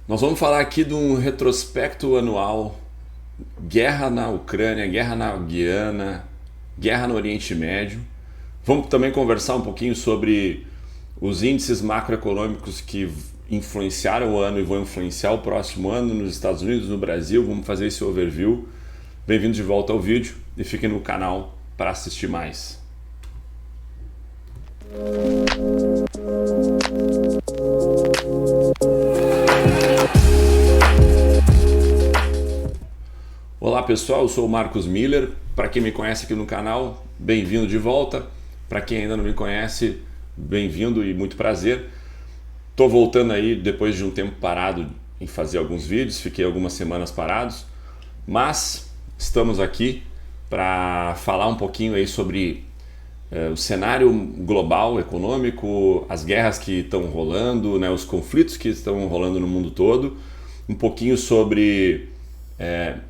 Nós vamos falar aqui de um retrospecto anual, guerra na Ucrânia, guerra na Guiana, guerra no Oriente Médio. Vamos também conversar um pouquinho sobre os índices macroeconômicos que influenciaram o ano e vão influenciar o próximo ano nos Estados Unidos, no Brasil. Vamos fazer esse overview. Bem-vindos de volta ao vídeo e fiquem no canal para assistir mais. Olá pessoal, eu sou o Marcos Miller. Para quem me conhece aqui no canal, bem-vindo de volta. Para quem ainda não me conhece, bem-vindo e muito prazer. Estou voltando aí depois de um tempo parado em fazer alguns vídeos, fiquei algumas semanas parados, mas estamos aqui para falar um pouquinho aí sobre o cenário global, econômico, as guerras que estão rolando, né, os conflitos que estão rolando no mundo todo, um pouquinho sobre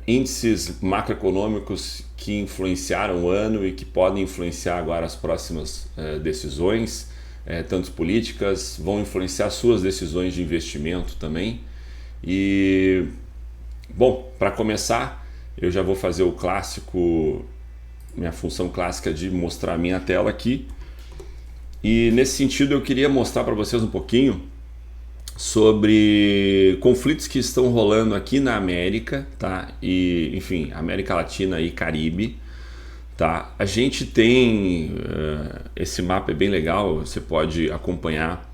índices macroeconômicos que influenciaram o ano e que podem influenciar agora as próximas decisões, tanto políticas, vão influenciar suas decisões de investimento também. E, bom, para começar, eu já vou fazer o clássico, minha função clássica de mostrar a minha tela aqui. E nesse sentido eu queria mostrar para vocês um pouquinho sobre conflitos que estão rolando aqui na América, tá? E, enfim, América Latina e Caribe, tá? A gente tem esse mapa é bem legal, você pode acompanhar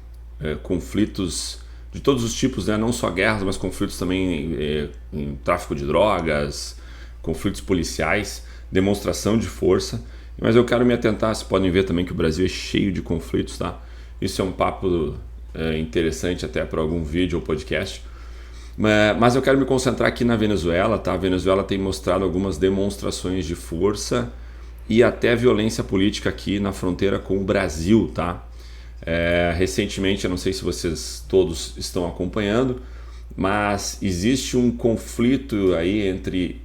conflitos de todos os tipos, né? Não só guerras, mas conflitos também em tráfico de drogas, conflitos policiais, demonstração de força. Mas eu quero me atentar, vocês podem ver também que o Brasil é cheio de conflitos, tá? Isso é um papo interessante até para algum vídeo ou podcast. Mas eu quero me concentrar aqui na Venezuela, tá? A Venezuela tem mostrado algumas demonstrações de força e até violência política aqui na fronteira com o Brasil, tá? Recentemente, eu não sei se vocês todos estão acompanhando, mas existe um conflito aí entre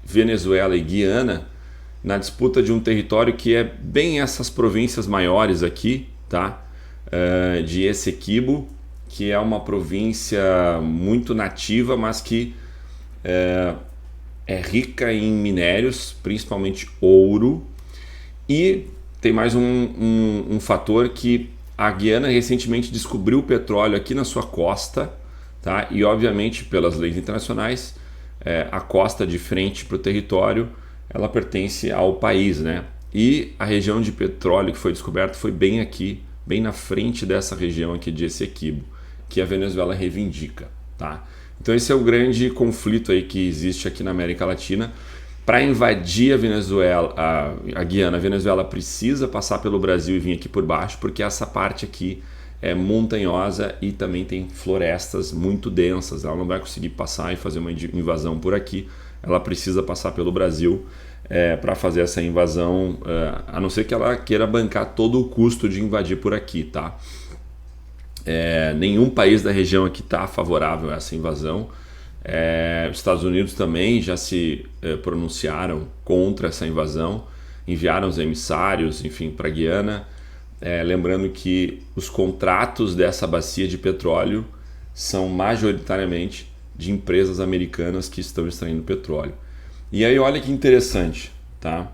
Venezuela e Guiana na disputa de um território que é bem essas províncias maiores aqui, tá? De Essequibo, que é uma província muito nativa, mas que é rica em minérios, principalmente ouro. E tem mais um fator que a Guiana recentemente descobriu petróleo aqui na sua costa, tá? E obviamente pelas leis internacionais, a costa de frente para o território, ela pertence ao país, né? E a região de petróleo que foi descoberta foi bem aqui, bem na frente dessa região aqui de Essequibo, que a Venezuela reivindica, tá? Então esse é o grande conflito aí que existe aqui na América Latina. Para invadir a Venezuela, a Guiana, a Venezuela precisa passar pelo Brasil e vir aqui por baixo, porque essa parte aqui é montanhosa e também tem florestas muito densas. Ela não vai conseguir passar e fazer uma invasão por aqui. Ela precisa passar pelo Brasil para fazer essa invasão, a não ser que ela queira bancar todo o custo de invadir por aqui, tá? Nenhum país da região aqui está favorável a essa invasão. Os Estados Unidos também já se pronunciaram contra essa invasão, enviaram os emissários, enfim, para a Guiana. Lembrando que os contratos dessa bacia de petróleo são majoritariamente de empresas americanas que estão extraindo petróleo. E aí olha que interessante, tá?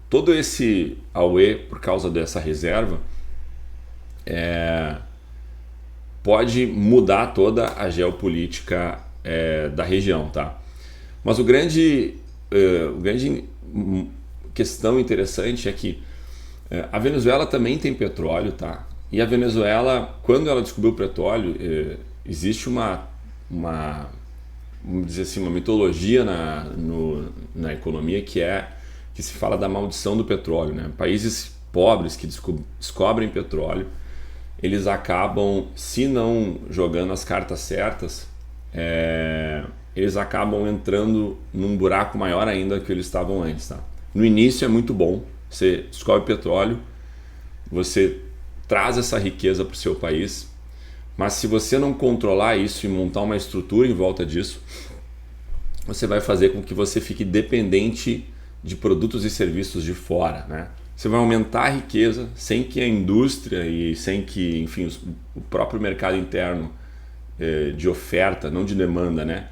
Todo esse auê por causa dessa reserva pode mudar toda a geopolítica da região, tá? Mas o grande questão interessante é que a Venezuela também tem petróleo, tá? E a Venezuela, quando ela descobriu o petróleo, existe vamos dizer assim, uma mitologia na economia que se fala da maldição do petróleo, né? Países pobres que descobrem petróleo, eles acabam, se não jogando as cartas certas, eles acabam entrando num buraco maior ainda que eles estavam antes, tá? No início é muito bom, você descobre petróleo, você traz essa riqueza para o seu país, mas se você não controlar isso e montar uma estrutura em volta disso, você vai fazer com que você fique dependente de produtos e serviços de fora, né? Você vai aumentar a riqueza sem que a indústria e sem que, enfim, o próprio mercado interno de oferta, não de demanda, né,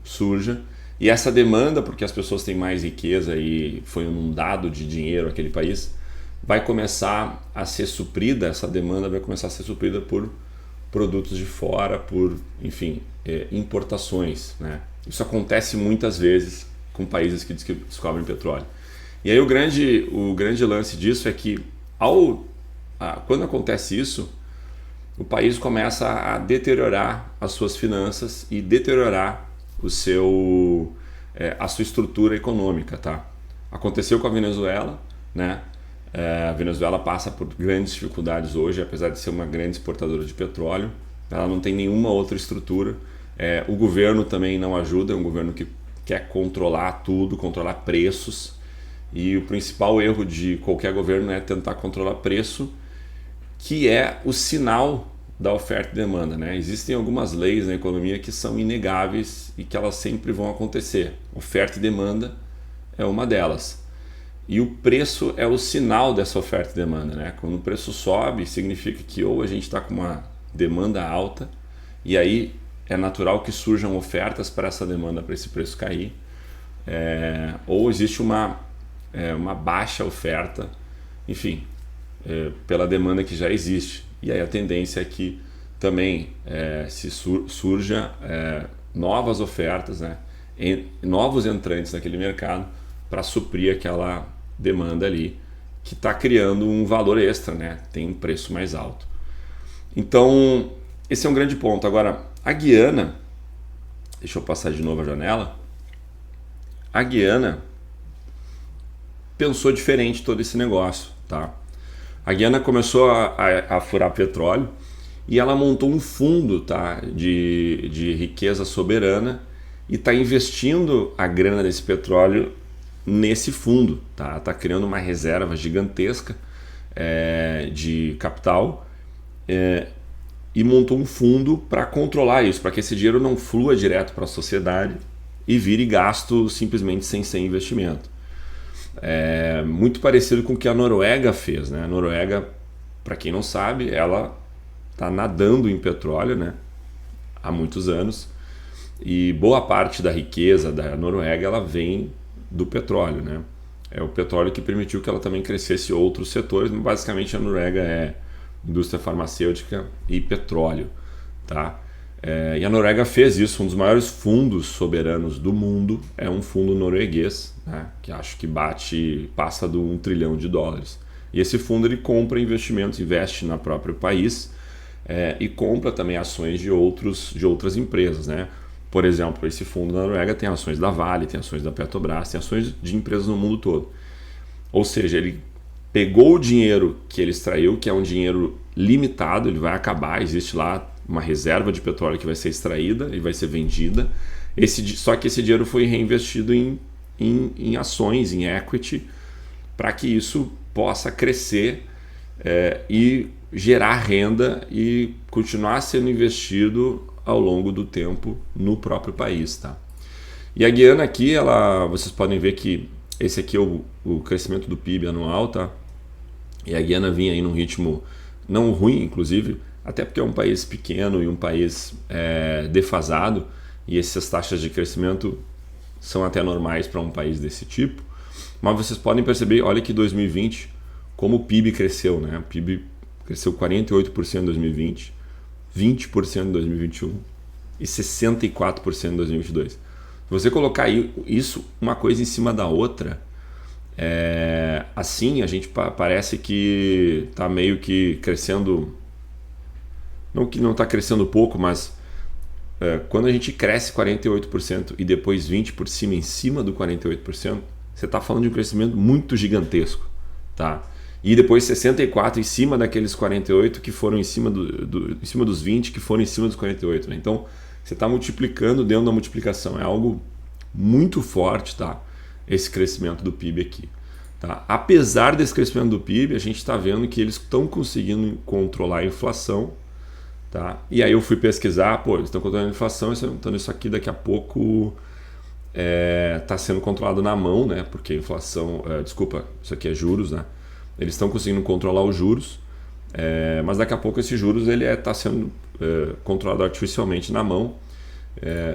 surja. E essa demanda, porque as pessoas têm mais riqueza e foi inundado de dinheiro aquele país, vai começar a ser suprida, essa demanda vai começar a ser suprida por produtos de fora, por, enfim, importações, né? Isso acontece muitas vezes com países que descobrem petróleo. E aí o grande lance disso é que quando acontece isso, o país começa a deteriorar as suas finanças e deteriorar a sua estrutura econômica, tá? Aconteceu com a Venezuela, né? A Venezuela passa por grandes dificuldades hoje, apesar de ser uma grande exportadora de petróleo. Ela não tem nenhuma outra estrutura. O governo também não ajuda, é um governo que quer controlar tudo, controlar preços. E o principal erro de qualquer governo é tentar controlar preço, que é o sinal da oferta e demanda, né? Existem algumas leis na economia que são inegáveis e que elas sempre vão acontecer. Oferta e demanda é uma delas. E o preço é o sinal dessa oferta e demanda, né? Quando o preço sobe, significa que ou a gente está com uma demanda alta, e aí é natural que surjam ofertas para essa demanda, para esse preço cair, ou existe uma baixa oferta, enfim, pela demanda que já existe. E aí a tendência é que também surja novas ofertas, né? Novos entrantes naquele mercado para suprir aquela demanda ali que está criando um valor extra, né? Tem um preço mais alto. Então, esse é um grande ponto. Agora, a Guiana, deixa eu passar de novo a janela. A Guiana pensou diferente todo esse negócio, tá? A Guiana começou a furar petróleo e ela montou um fundo, tá, de riqueza soberana e está investindo a grana desse petróleo nesse fundo, tá? Tá criando uma reserva gigantesca de capital e montou um fundo para controlar isso, para que esse dinheiro não flua direto para a sociedade e vire gasto simplesmente sem ser investimento. Muito parecido com o que a Noruega fez, né? A Noruega, para quem não sabe, ela está nadando em petróleo, né? Há muitos anos, e boa parte da riqueza da Noruega ela vem do petróleo, né? É o petróleo que permitiu que ela também crescesse outros setores, mas basicamente a Noruega é indústria farmacêutica e petróleo, tá? E a Noruega fez isso, um dos maiores fundos soberanos do mundo é um fundo norueguês, né? Que acho que passa do $1 trilhão. E esse fundo ele compra investimentos, investe no próprio país e compra também ações de outras empresas, né? Por exemplo, esse fundo da Noruega tem ações da Vale, tem ações da Petrobras, tem ações de empresas no mundo todo. Ou seja, ele pegou o dinheiro que ele extraiu, que é um dinheiro limitado, ele vai acabar, existe lá uma reserva de petróleo que vai ser extraída e vai ser vendida. Só que esse dinheiro foi reinvestido em ações, em equity, para que isso possa crescer e gerar renda e continuar sendo investido ao longo do tempo no próprio país, tá? E a Guiana aqui, vocês podem ver que esse aqui é o crescimento do PIB anual, tá? E a Guiana vinha aí num ritmo não ruim, inclusive, até porque é um país pequeno e um país defasado, e essas taxas de crescimento são até normais para um país desse tipo. Mas vocês podem perceber, olha que 2020, como o PIB cresceu, né? O PIB cresceu 48% em 2020, 20% em 2021 e 64% em 2022. Se você colocar isso, uma coisa em cima da outra, assim a gente parece que está meio que crescendo, não que não está crescendo pouco, mas quando a gente cresce 48% e depois 20% por cima, em cima do 48%, você está falando de um crescimento muito gigantesco, tá? E depois 64 em cima daqueles 48 que foram em cima em cima dos 20 que foram em cima dos 48, né? Então você está multiplicando dentro da multiplicação, é algo muito forte, tá? Esse crescimento do PIB aqui, tá? Apesar desse crescimento do PIB, a gente está vendo que eles estão conseguindo controlar a inflação, tá? E aí eu fui pesquisar, eles estão controlando a inflação, então isso aqui daqui a pouco está sendo controlado na mão, né? Porque a inflação, isso aqui é juros, né? Eles estão conseguindo controlar os juros, mas daqui a pouco esses juros está sendo controlado artificialmente na mão,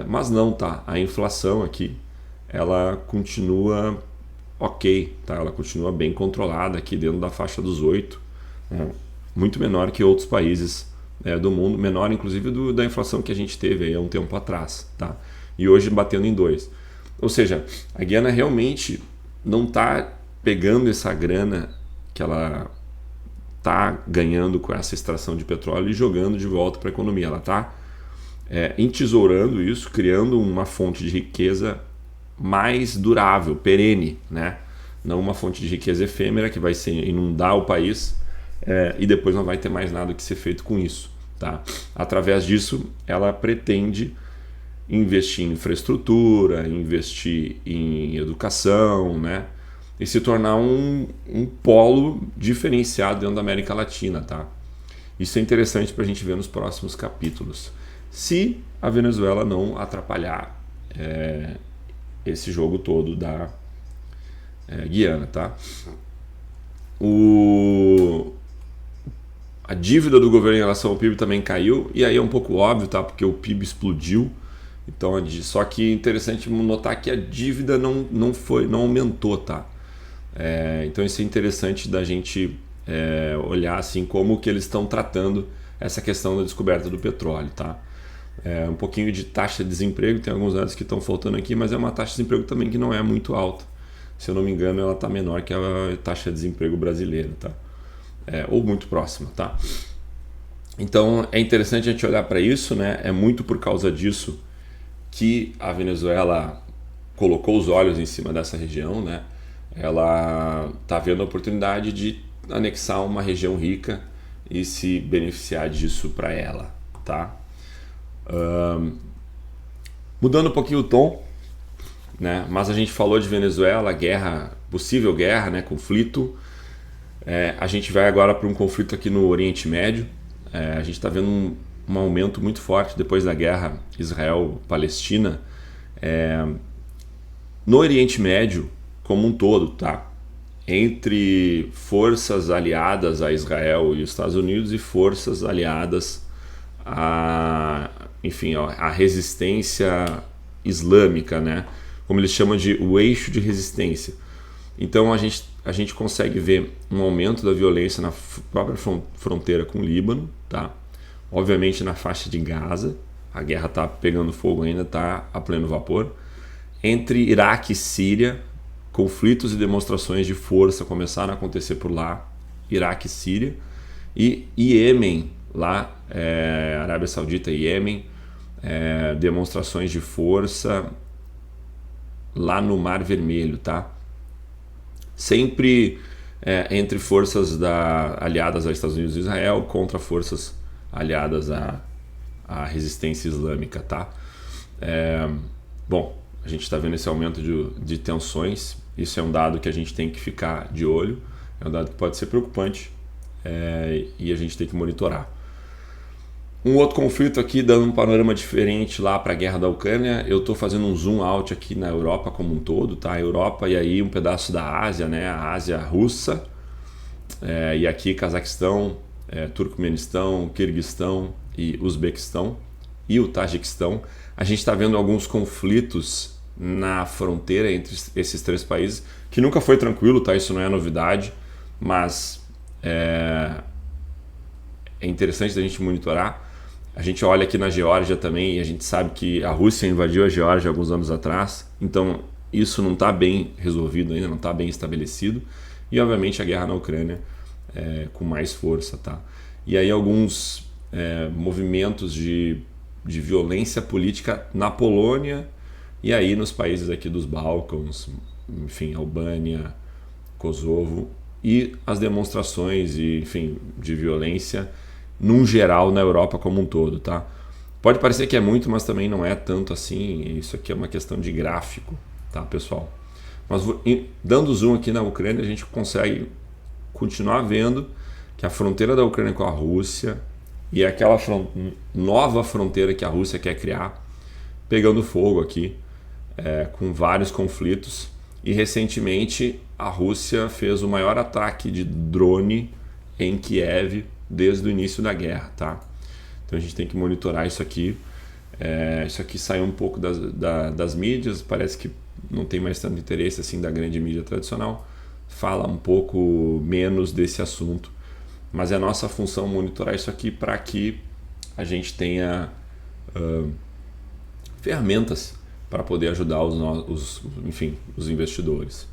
mas não, tá? A inflação aqui, ela continua ok, tá? Ela continua bem controlada aqui dentro da faixa dos 8, né? Muito menor que outros países do mundo, menor inclusive da inflação que a gente teve aí há um tempo atrás, tá? E hoje batendo em 2. Ou seja, a Guiana realmente não está pegando essa grana que ela está ganhando com essa extração de petróleo e jogando de volta para a economia. Ela está entesourando isso, criando uma fonte de riqueza mais durável, perene, né? Não uma fonte de riqueza efêmera que vai inundar o país e depois não vai ter mais nada que ser feito com isso, tá? Através disso, ela pretende investir em infraestrutura, investir em educação, né? E se tornar um polo diferenciado dentro da América Latina, tá? Isso é interessante para a gente ver nos próximos capítulos. Se a Venezuela não atrapalhar esse jogo todo da Guiana, tá? A dívida do governo em relação ao PIB também caiu, e aí é um pouco óbvio, tá? Porque o PIB explodiu. Então, só que é interessante notar que a dívida não aumentou, tá? Então isso é interessante da gente olhar assim como que eles estão tratando essa questão da descoberta do petróleo, tá? Um pouquinho de taxa de desemprego, tem alguns dados que estão faltando aqui, mas é uma taxa de desemprego também que não é muito alta. Se eu não me engano, ela está menor que a taxa de desemprego brasileira, tá? Ou muito próxima, tá? Então é interessante a gente olhar para isso, né? É muito por causa disso que a Venezuela colocou os olhos em cima dessa região, né? Ela está vendo a oportunidade de anexar uma região rica e se beneficiar disso para ela, tá? Mudando um pouquinho o tom, né? Mas a gente falou de Venezuela, guerra, possível guerra, né? Conflito. A gente vai agora para um conflito aqui no Oriente Médio. A gente está vendo um aumento muito forte depois da guerra Israel-Palestina no Oriente Médio como um todo, tá? Entre forças aliadas a Israel e os Estados Unidos e forças aliadas a resistência islâmica, né? Como eles chamam de o eixo de resistência. Então a gente consegue ver um aumento da violência na própria fronteira com o Líbano, tá? Obviamente na faixa de Gaza, a guerra está pegando fogo ainda, está a pleno vapor. Entre Iraque e Síria, conflitos e demonstrações de força começaram a acontecer por lá, Iraque e Síria. E Iêmen, lá, Arábia Saudita e Iêmen, demonstrações de força lá no Mar Vermelho, tá? Sempre entre forças aliadas aos Estados Unidos e Israel contra forças aliadas à resistência islâmica, tá? Bom, a gente está vendo esse aumento de tensões. Isso é um dado que a gente tem que ficar de olho, é um dado que pode ser preocupante e a gente tem que monitorar. Um outro conflito aqui, dando um panorama diferente lá para a guerra da Ucrânia, eu estou fazendo um zoom out aqui na Europa como um todo, tá? A Europa e aí um pedaço da Ásia, né? A Ásia russa, e aqui Cazaquistão, Turcomenistão, Quirguistão e Uzbequistão e o Tajiquistão. A gente está vendo alguns conflitos na fronteira entre esses três países, que nunca foi tranquilo, tá? Isso não é novidade, mas é interessante da gente monitorar. A gente olha aqui na Geórgia também e a gente sabe que a Rússia invadiu a Geórgia alguns anos atrás, então isso não está bem resolvido ainda, não está bem estabelecido, e obviamente a guerra na Ucrânia com mais força, tá? E aí alguns movimentos de violência política na Polônia e aí nos países aqui dos Balcãs, enfim, Albânia, Kosovo, e as demonstrações de violência num geral na Europa como um todo, tá? Pode parecer que é muito, mas também não é tanto assim. Isso aqui é uma questão de gráfico, tá, pessoal? Mas dando zoom aqui na Ucrânia, a gente consegue continuar vendo que a fronteira da Ucrânia com a Rússia e aquela nova fronteira que a Rússia quer criar, pegando fogo aqui, com vários conflitos. E recentemente a Rússia fez o maior ataque de drone em Kiev desde o início da guerra, tá? Então a gente tem que monitorar isso aqui. Isso aqui saiu um pouco das mídias, parece que não tem mais tanto interesse assim da grande mídia tradicional, fala um pouco menos desse assunto, mas é a nossa função monitorar isso aqui para que a gente tenha ferramentas para poder ajudar os investidores.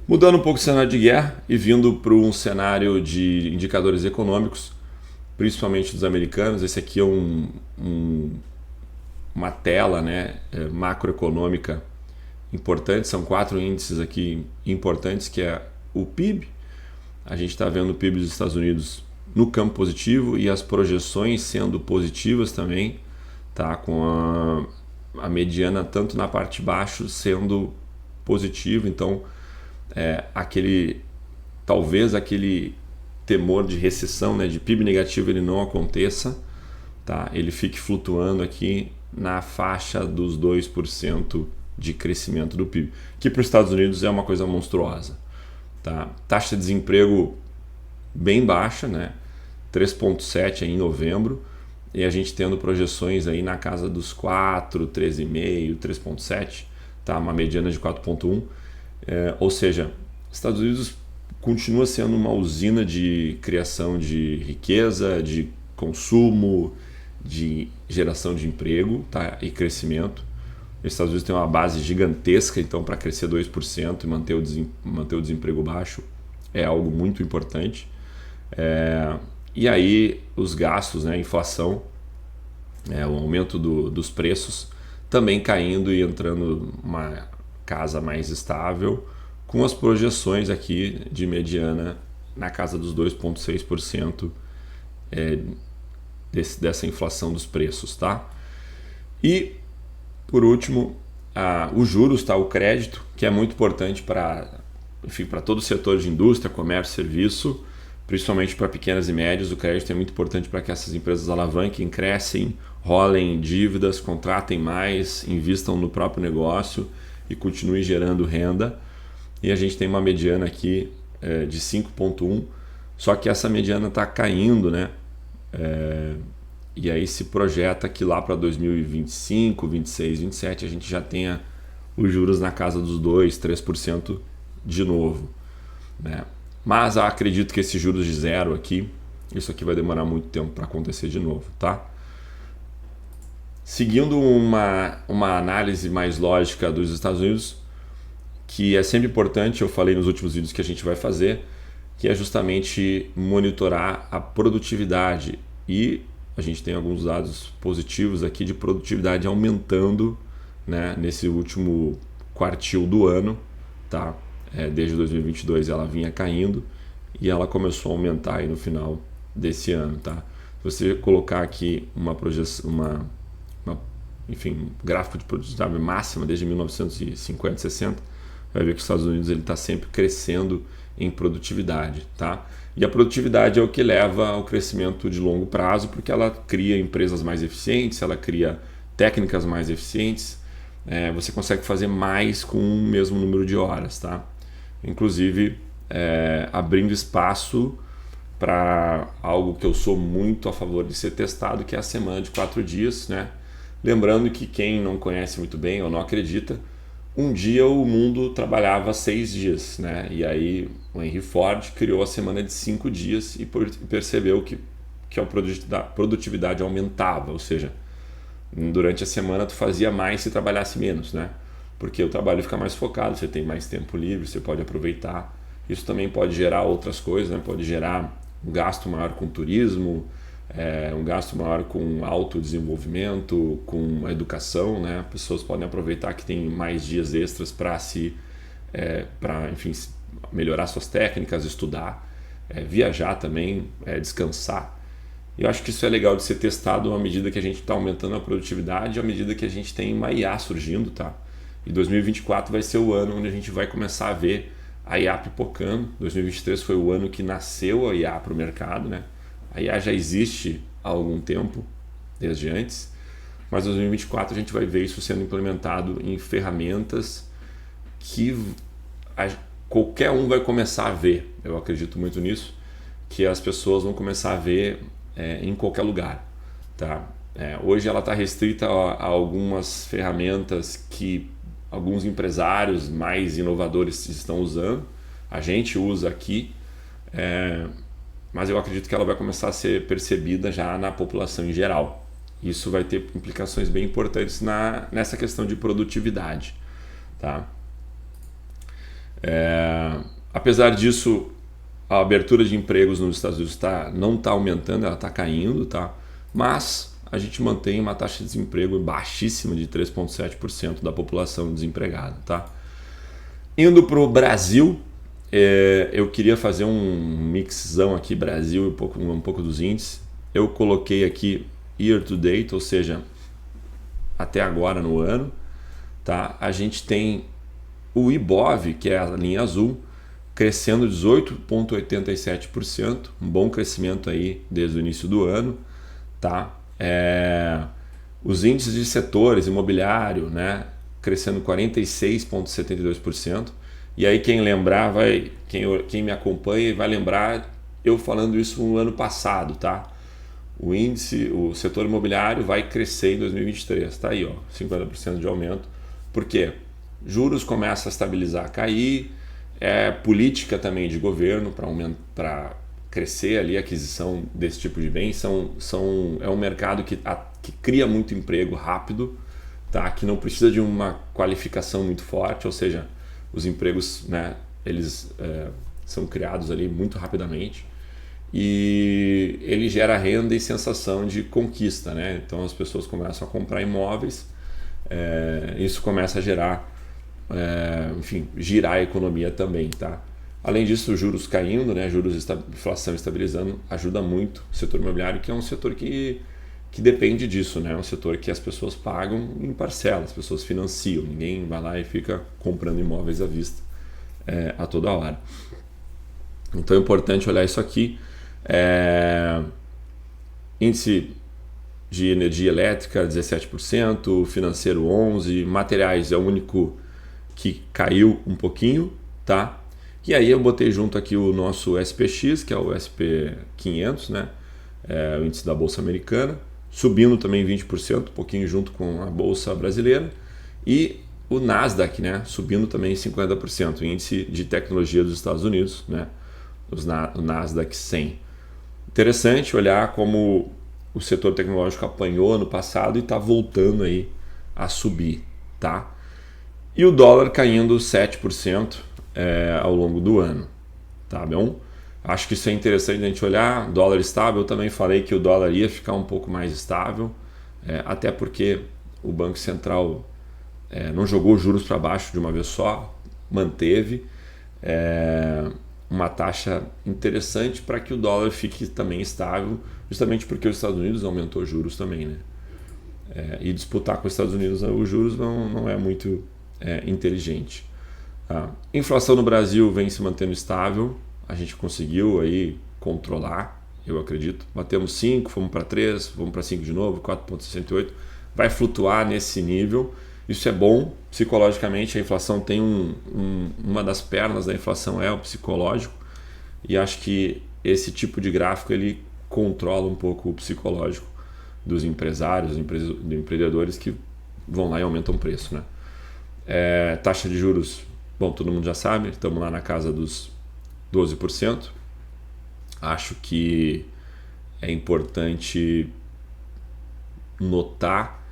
Mudando um pouco o cenário de guerra e vindo para um cenário de indicadores econômicos, principalmente dos americanos. Esse aqui é uma tela, né, macroeconômica importante. São 4 índices aqui importantes, que é o PIB. A gente está vendo o PIB dos Estados Unidos no campo positivo e as projeções sendo positivas também, tá? Com a mediana tanto na parte de baixo sendo positivo. Então talvez aquele temor de recessão, né, de PIB negativo, ele não aconteça, tá? Ele fique flutuando aqui na faixa dos 2% de crescimento do PIB, que para os Estados Unidos é uma coisa monstruosa, tá? Taxa de desemprego bem baixa, né? 3,7 em novembro, e a gente tendo projeções aí na casa dos 4, 13,5, 3,7, tá? Uma mediana de 4,1, ou seja, Estados Unidos continua sendo uma usina de criação de riqueza, de consumo, de geração de emprego, tá? E crescimento. Os Estados Unidos tem uma base gigantesca, então para crescer 2% e manter o desemprego baixo é algo muito importante. E aí os gastos, né, a inflação, o aumento dos preços também caindo e entrando numa casa mais estável, com as projeções aqui de mediana na casa dos 2,6% dessa inflação dos preços, tá? E por último, os juros, tá? O crédito, que é muito importante para todo o setor de indústria, comércio, serviço, principalmente para pequenas e médias. O crédito é muito importante para que essas empresas alavanquem, crescem, rolem dívidas, contratem mais, invistam no próprio negócio e continuem gerando renda. E a gente tem uma mediana aqui de 5,1, só que essa mediana está caindo, né? E aí se projeta que lá para 2025, 26, 27 a gente já tenha os juros na casa dos 2, 3% de novo, né? Mas eu acredito que esses juros de zero aqui, isso aqui vai demorar muito tempo para acontecer de novo, tá? Seguindo uma análise mais lógica dos Estados Unidos, que é sempre importante, eu falei nos últimos vídeos que a gente vai fazer, que é justamente monitorar a produtividade. E a gente tem alguns dados positivos aqui de produtividade aumentando, né, nesse último quartil do ano, tá? Desde 2022 ela vinha caindo e ela começou a aumentar aí no final desse ano, tá? Se você colocar aqui uma projeção, um gráfico de produtividade máxima desde 1950, 60, vai ver que os Estados Unidos ele está sempre crescendo em produtividade, tá? E a produtividade é o que leva ao crescimento de longo prazo, porque ela cria empresas mais eficientes, ela cria técnicas mais eficientes, você consegue fazer mais com o mesmo número de horas, tá? Inclusive abrindo espaço para algo que eu sou muito a favor de ser testado, que é a semana de 4 dias, né? Lembrando que quem não conhece muito bem ou não acredita, um dia o mundo trabalhava 6 dias, né? E aí o Henry Ford criou a semana de 5 dias e percebeu que a produtividade aumentava, ou seja, durante a semana tu fazia mais se trabalhasse menos, né? Porque o trabalho fica mais focado, você tem mais tempo livre, você pode aproveitar. Isso também pode gerar outras coisas, né? Pode gerar um gasto maior com turismo, um gasto maior com autodesenvolvimento, com educação, né? Pessoas podem aproveitar que tem mais dias extras para melhorar suas técnicas, estudar, viajar também, descansar. Eu acho que isso é legal de ser testado à medida que a gente está aumentando a produtividade, à medida que a gente tem uma IA surgindo, tá? E 2024 vai ser o ano onde a gente vai começar a ver a IA pipocando. 2023 foi o ano que nasceu a IA para o mercado, né? A IA já existe há algum tempo, desde antes, mas em 2024 a gente vai ver isso sendo implementado em ferramentas que qualquer um vai começar a ver. Eu acredito muito nisso, que as pessoas vão começar a ver em qualquer lugar. tá? Hoje ela está restrita a algumas ferramentas que alguns empresários mais inovadores estão usando. A gente usa aqui, mas eu acredito que ela vai começar a ser percebida já na população em geral. Isso vai ter implicações bem importantes nessa questão de produtividade, tá? Apesar disso, a abertura de empregos nos Estados Unidos não está aumentando, ela está caindo, tá? Mas a gente mantém uma taxa de desemprego baixíssima de 3,7% da população desempregada, tá? Indo para o Brasil, eu queria fazer um mixzão aqui, Brasil e um pouco dos índices. Eu coloquei aqui year to date, ou seja, até agora no ano, tá? A gente tem o Ibov, que é a linha azul, crescendo 18,87%, um bom crescimento aí desde o início do ano, tá? Os índices de setores, imobiliário, né, crescendo 46,72%. E aí quem lembrar, quem me acompanha vai lembrar eu falando isso no ano passado, tá? O setor imobiliário vai crescer em 2023, tá aí, ó, 50% de aumento. Por quê? Juros começam a estabilizar, a cair, política também de governo para crescer ali a aquisição desse tipo de bens. É um mercado que cria muito emprego rápido, tá? Que não precisa de uma qualificação muito forte, ou seja, os empregos, né, eles são criados ali muito rapidamente e ele gera renda e sensação de conquista, né? Então as pessoas começam a comprar imóveis, isso começa a gerar, enfim, girar a economia também, tá? Além disso, juros caindo, né, inflação estabilizando, ajuda muito o setor imobiliário, que é um setor que depende disso, né? É um setor que as pessoas pagam em parcelas, as pessoas financiam, ninguém vai lá e fica comprando imóveis à vista a toda hora. Então é importante olhar isso aqui. Índice de energia elétrica 17%, financeiro 11%, materiais é o único que caiu um pouquinho, tá? E aí eu botei junto aqui o nosso SPX, que é o SP500, né? O índice da Bolsa Americana, subindo também 20%, um pouquinho junto com a Bolsa Brasileira, e o Nasdaq, né? Subindo também 50%, o índice de tecnologia dos Estados Unidos, né? O Nasdaq 100. Interessante olhar como o setor tecnológico apanhou no passado e está voltando aí a subir, tá? E o dólar caindo 7% ao longo do ano, tá bom? Acho que isso é interessante a gente olhar. Dólar estável, eu também falei que o dólar ia ficar um pouco mais estável, até porque o Banco Central não jogou juros para baixo de uma vez só, manteve uma taxa interessante para que o dólar fique também estável, justamente porque os Estados Unidos aumentou juros também, né? E disputar com os Estados Unidos os juros não é muito inteligente. A inflação no Brasil vem se mantendo estável, a gente conseguiu aí controlar, eu acredito. Batemos 5, fomos para 3, vamos para 5 de novo, 4,68, vai flutuar nesse nível. Isso é bom psicologicamente. A inflação tem uma das pernas da inflação é o psicológico, e acho que esse tipo de gráfico ele controla um pouco o psicológico dos empresários, dos empreendedores que vão lá e aumentam o preço, né? Taxa de juros, bom, todo mundo já sabe, estamos lá na casa dos 12%. Acho que é importante notar.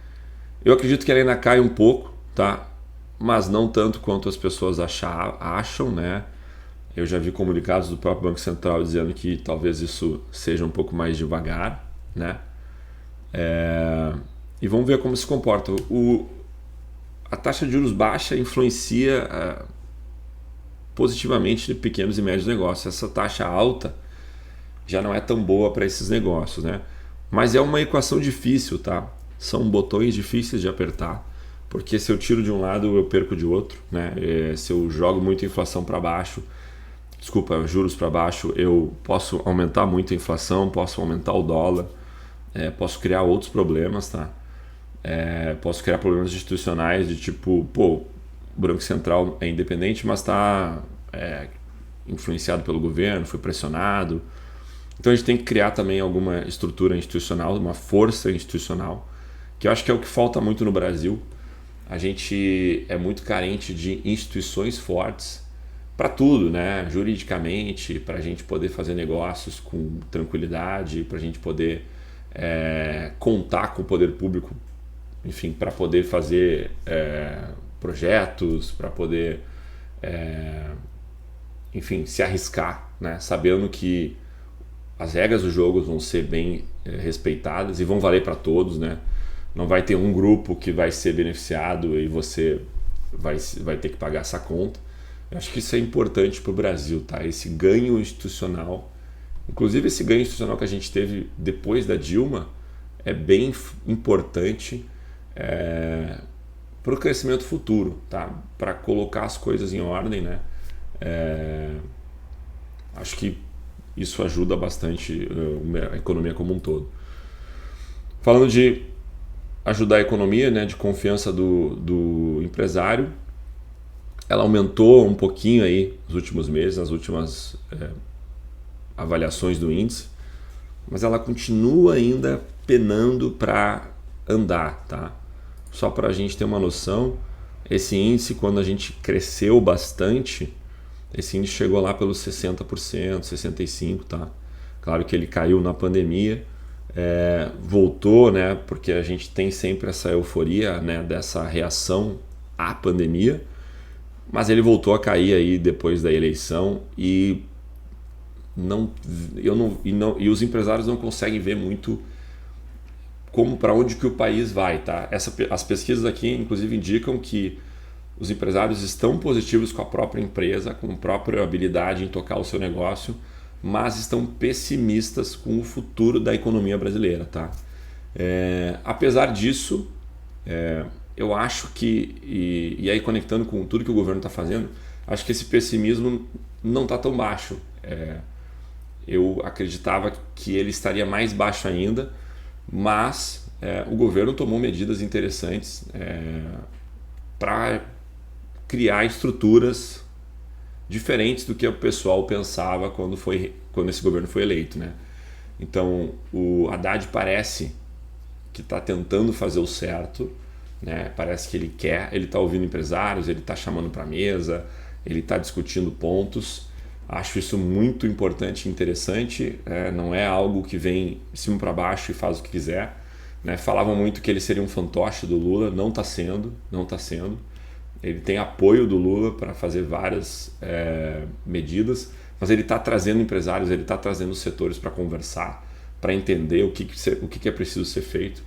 Eu acredito que ela ainda cai um pouco, tá? Mas não tanto quanto as pessoas acham, né? Eu já vi comunicados do próprio Banco Central dizendo que talvez isso seja um pouco mais devagar, né? E vamos ver como se comporta. A taxa de juros baixa influencia positivamente pequenos e médios negócios. Essa taxa alta já não é tão boa para esses negócios, né? Mas é uma equação difícil, tá? São botões difíceis de apertar, porque se eu tiro de um lado eu perco de outro, né? Se eu jogo muito a inflação para baixo, juros para baixo, eu posso aumentar muito a inflação, posso aumentar o dólar, posso criar outros problemas, tá? Posso criar problemas institucionais de tipo, o Banco Central é independente, mas está influenciado pelo governo, foi pressionado. Então a gente tem que criar também alguma estrutura institucional, uma força institucional, que eu acho que é o que falta muito no Brasil. A gente é muito carente de instituições fortes para tudo, né? Juridicamente, para a gente poder fazer negócios com tranquilidade, para a gente poder contar com o poder público, enfim, para poder fazer projetos, para poder, enfim, se arriscar, né? Sabendo que as regras do jogo vão ser bem respeitadas e vão valer para todos, né? Não vai ter um grupo que vai ser beneficiado e você vai ter que pagar essa conta. Eu acho que isso é importante para o Brasil, tá? Esse ganho institucional, inclusive esse ganho institucional que a gente teve depois da Dilma, é bem importante para o crescimento futuro, tá? Para colocar as coisas em ordem, né? Acho que isso ajuda bastante a economia como um todo. Falando de ajudar a economia, né, de confiança do empresário, ela aumentou um pouquinho aí nos últimos meses, nas últimas avaliações do índice, mas ela continua ainda penando para andar, tá? Só para a gente ter uma noção, esse índice, quando a gente cresceu bastante, esse índice chegou lá pelos 60%, 65%, tá? Claro que ele caiu na pandemia, voltou, né? Porque a gente tem sempre essa euforia, né? Dessa reação à pandemia, mas ele voltou a cair aí depois da eleição e os empresários não conseguem ver muito como para onde que o país vai, tá? As pesquisas aqui, inclusive, indicam que os empresários estão positivos com a própria empresa, com a própria habilidade em tocar o seu negócio, mas estão pessimistas com o futuro da economia brasileira, tá? Apesar disso, eu acho que, e aí conectando com tudo que o governo está fazendo, acho que esse pessimismo não está tão baixo. Eu acreditava que ele estaria mais baixo ainda, mas o governo tomou medidas interessantes para criar estruturas diferentes do que o pessoal pensava quando esse governo foi eleito, né? Então o Haddad parece que está tentando fazer o certo, né? Parece que ele está ouvindo empresários, ele está chamando para a mesa, ele está discutindo pontos. Acho isso muito importante e interessante, não é algo que vem de cima para baixo e faz o que quiser, né? Falavam muito que ele seria um fantoche do Lula, não está sendo. Ele tem apoio do Lula para fazer várias medidas, mas ele está trazendo empresários, ele está trazendo setores para conversar, para entender o que é preciso ser feito.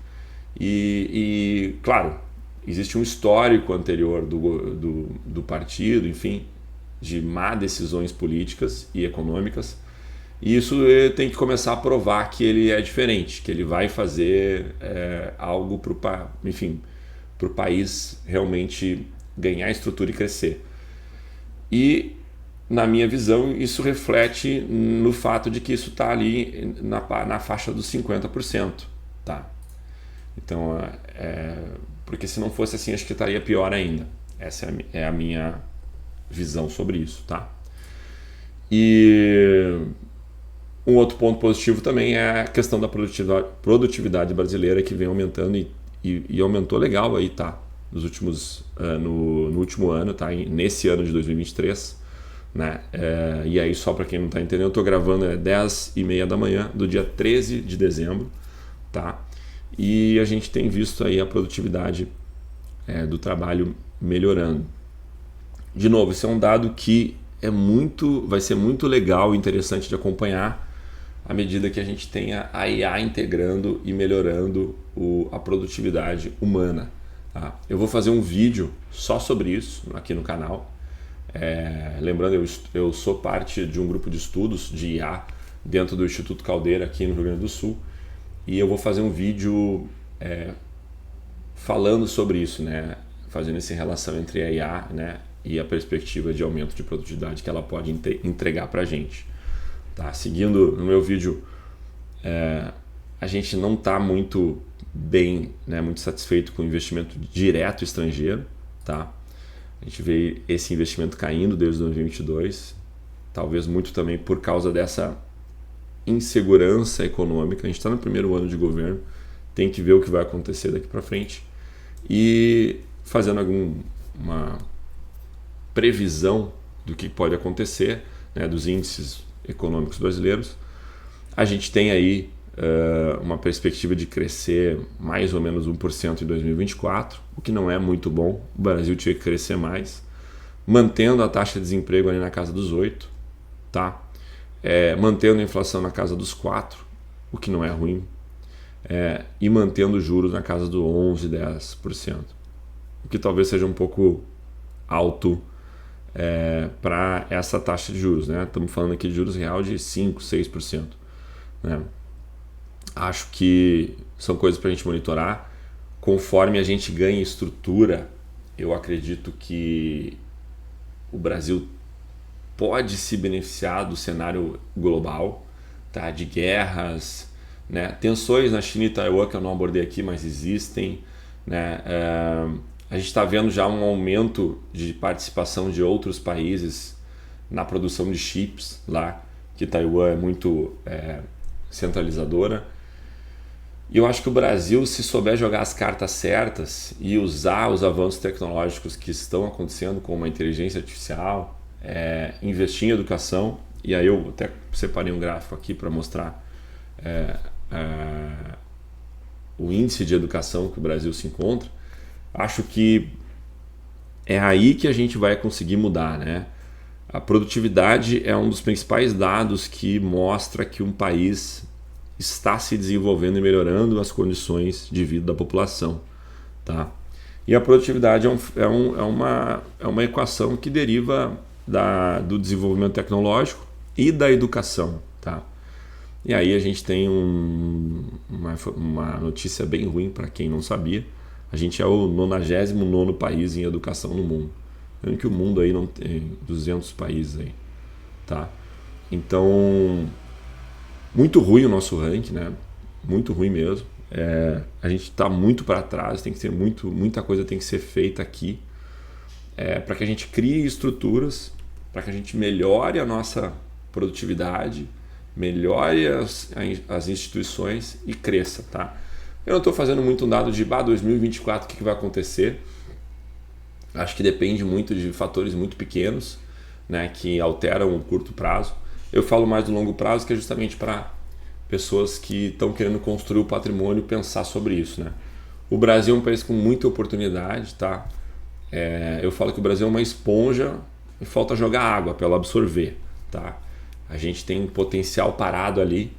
E claro, existe um histórico anterior do partido, enfim, de má decisões políticas e econômicas, e isso tem que começar a provar que ele é diferente, que ele vai fazer algo para o país realmente ganhar estrutura e crescer. E, na minha visão, isso reflete no fato de que isso está ali na faixa dos 50%. Tá? Então, porque se não fosse assim, acho que estaria pior ainda. Essa é a minha visão sobre isso. Tá? E um outro ponto positivo também é a questão da produtividade brasileira, que vem aumentando e aumentou legal aí, tá? Nos últimos, no último ano, tá? Nesse ano de 2023, né? E aí, só para quem não está entendendo, eu estou gravando 10h30 da manhã do dia 13 de dezembro, tá? E a gente tem visto aí a produtividade do trabalho melhorando. De novo, esse é um dado que vai ser muito legal e interessante de acompanhar à medida que a gente tenha a IA integrando e melhorando a produtividade humana. Tá? Eu vou fazer um vídeo só sobre isso aqui no canal. Lembrando, eu sou parte de um grupo de estudos de IA dentro do Instituto Caldeira aqui no Rio Grande do Sul, e eu vou fazer um vídeo falando sobre isso, né? Fazendo essa relação entre a IA, né, e a perspectiva de aumento de produtividade que ela pode entregar para a gente. Tá? Seguindo no meu vídeo, a gente não está muito bem, né, muito satisfeito com o investimento direto estrangeiro. Tá? A gente vê esse investimento caindo desde 2022, talvez muito também por causa dessa insegurança econômica. A gente está no primeiro ano de governo, tem que ver o que vai acontecer daqui para frente e fazendo alguma previsão do que pode acontecer, né, dos índices econômicos brasileiros. A gente tem aí uma perspectiva de crescer mais ou menos 1% em 2024, o que não é muito bom. O Brasil tinha que crescer mais, mantendo a taxa de desemprego ali na casa dos 8%, tá? Mantendo a inflação na casa dos 4%, o que não é ruim, e mantendo os juros na casa do 11%, 10%, o que talvez seja um pouco alto para essa taxa de juros, né? Estamos falando aqui de juros real de 5%, 6%. Né? Acho que são coisas para a gente monitorar. Conforme a gente ganha estrutura, eu acredito que o Brasil pode se beneficiar do cenário global, tá? De guerras, né? Tensões na China e Taiwan, que eu não abordei aqui, mas existem, né? A gente está vendo já um aumento de participação de outros países na produção de chips lá, que Taiwan é muito centralizadora. E eu acho que o Brasil, se souber jogar as cartas certas e usar os avanços tecnológicos que estão acontecendo, como a inteligência artificial, investir em educação, e aí eu até separei um gráfico aqui para mostrar o índice de educação que o Brasil se encontra. Acho que é aí que a gente vai conseguir mudar, né? A produtividade é um dos principais dados que mostra que um país está se desenvolvendo e melhorando as condições de vida da população, tá? E a produtividade é uma equação que deriva do desenvolvimento tecnológico e da educação, tá? E aí a gente tem uma notícia bem ruim para quem não sabia. A gente é o 99º país em educação no mundo. Lembrando que o mundo aí não tem 200 países aí, tá? Então, muito ruim o nosso ranking, né? Muito ruim mesmo. A gente está muito para trás, tem que ter muita coisa tem que ser feita aqui para que a gente crie estruturas, para que a gente melhore a nossa produtividade, melhore as instituições e cresça, tá? Eu não estou fazendo muito um dado de 2024, o que vai acontecer. Acho que depende muito de fatores muito pequenos, né, que alteram o curto prazo. Eu falo mais do longo prazo, que é justamente para pessoas que estão querendo construir o patrimônio e pensar sobre isso, né? O Brasil é um país com muita oportunidade, tá? Eu falo que o Brasil é uma esponja e falta jogar água para ela absorver, tá? A gente tem um potencial parado ali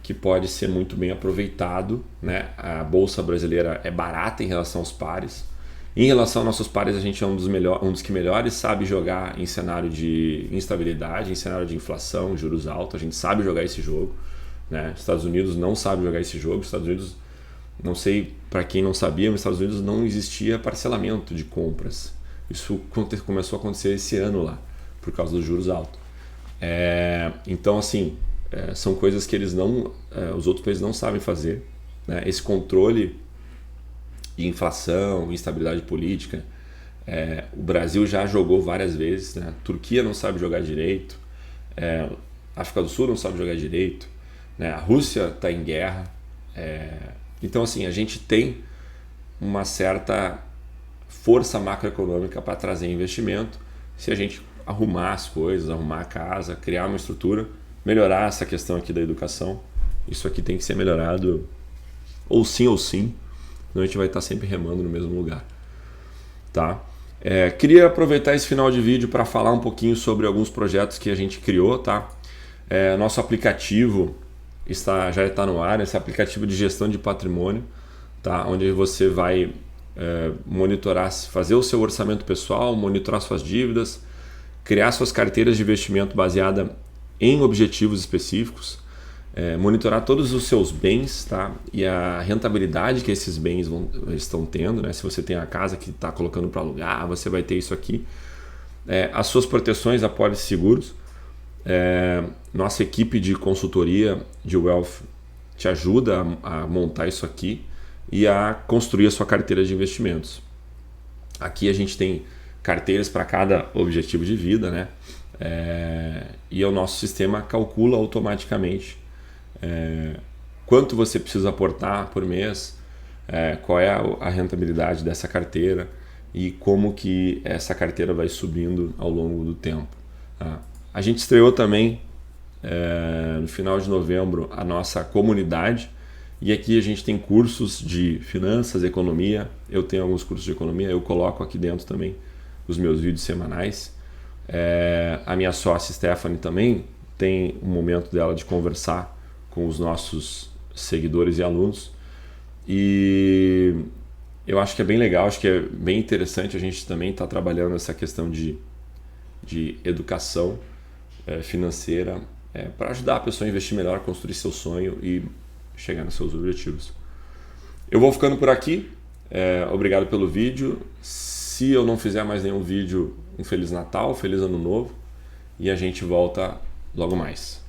que pode ser muito bem aproveitado, né? A Bolsa Brasileira é barata em relação aos pares. Em relação aos nossos pares, a gente é um dos que melhores sabe jogar em cenário de instabilidade, em cenário de inflação, juros altos. A gente sabe jogar esse jogo, né? Os Estados Unidos não sabe jogar esse jogo. Os Estados Unidos, não sei para quem não sabia, mas nos Estados Unidos não existia parcelamento de compras. Isso começou a acontecer esse ano lá, por causa dos juros altos. Então, assim, são coisas que os outros países não sabem fazer, né? Esse controle de inflação, instabilidade política, o Brasil já jogou várias vezes, né? Turquia não sabe jogar direito, África do Sul não sabe jogar direito, né? A Rússia está em guerra. Então, assim, a gente tem uma certa força macroeconômica para trazer investimento se a gente arrumar as coisas, arrumar a casa, criar uma estrutura, melhorar essa questão aqui da educação. Isso aqui tem que ser melhorado ou sim, senão a gente vai estar sempre remando no mesmo lugar, tá? Queria aproveitar esse final de vídeo para falar um pouquinho sobre alguns projetos que a gente criou, tá? Nosso aplicativo já está no ar, esse aplicativo de gestão de patrimônio, tá? Onde você vai monitorar, fazer o seu orçamento pessoal, monitorar suas dívidas, criar suas carteiras de investimento baseada em objetivos específicos, monitorar todos os seus bens, tá? E a rentabilidade que esses bens estão tendo, né? Se você tem a casa que está colocando para alugar, você vai ter isso aqui. As suas proteções, apólices seguros. Nossa equipe de consultoria de Wealth te ajuda a montar isso aqui e a construir a sua carteira de investimentos. Aqui a gente tem carteiras para cada objetivo de vida, né? E o nosso sistema calcula automaticamente quanto você precisa aportar por mês, qual é a rentabilidade dessa carteira e como que essa carteira vai subindo ao longo do tempo. Tá? A gente estreou também no final de novembro a nossa comunidade, e aqui a gente tem cursos de finanças, economia. Eu tenho alguns cursos de economia, eu coloco aqui dentro também os meus vídeos semanais. A minha sócia Stephanie também tem um momento dela de conversar com os nossos seguidores e alunos, e eu acho que é bem legal, acho que é bem interessante. A gente também está trabalhando essa questão de educação financeira para ajudar a pessoa a investir melhor, construir seu sonho e chegar nos seus objetivos. Eu vou ficando por aqui, obrigado pelo vídeo. Se eu não fizer mais nenhum vídeo, um Feliz Natal, Feliz Ano Novo, e a gente volta logo mais.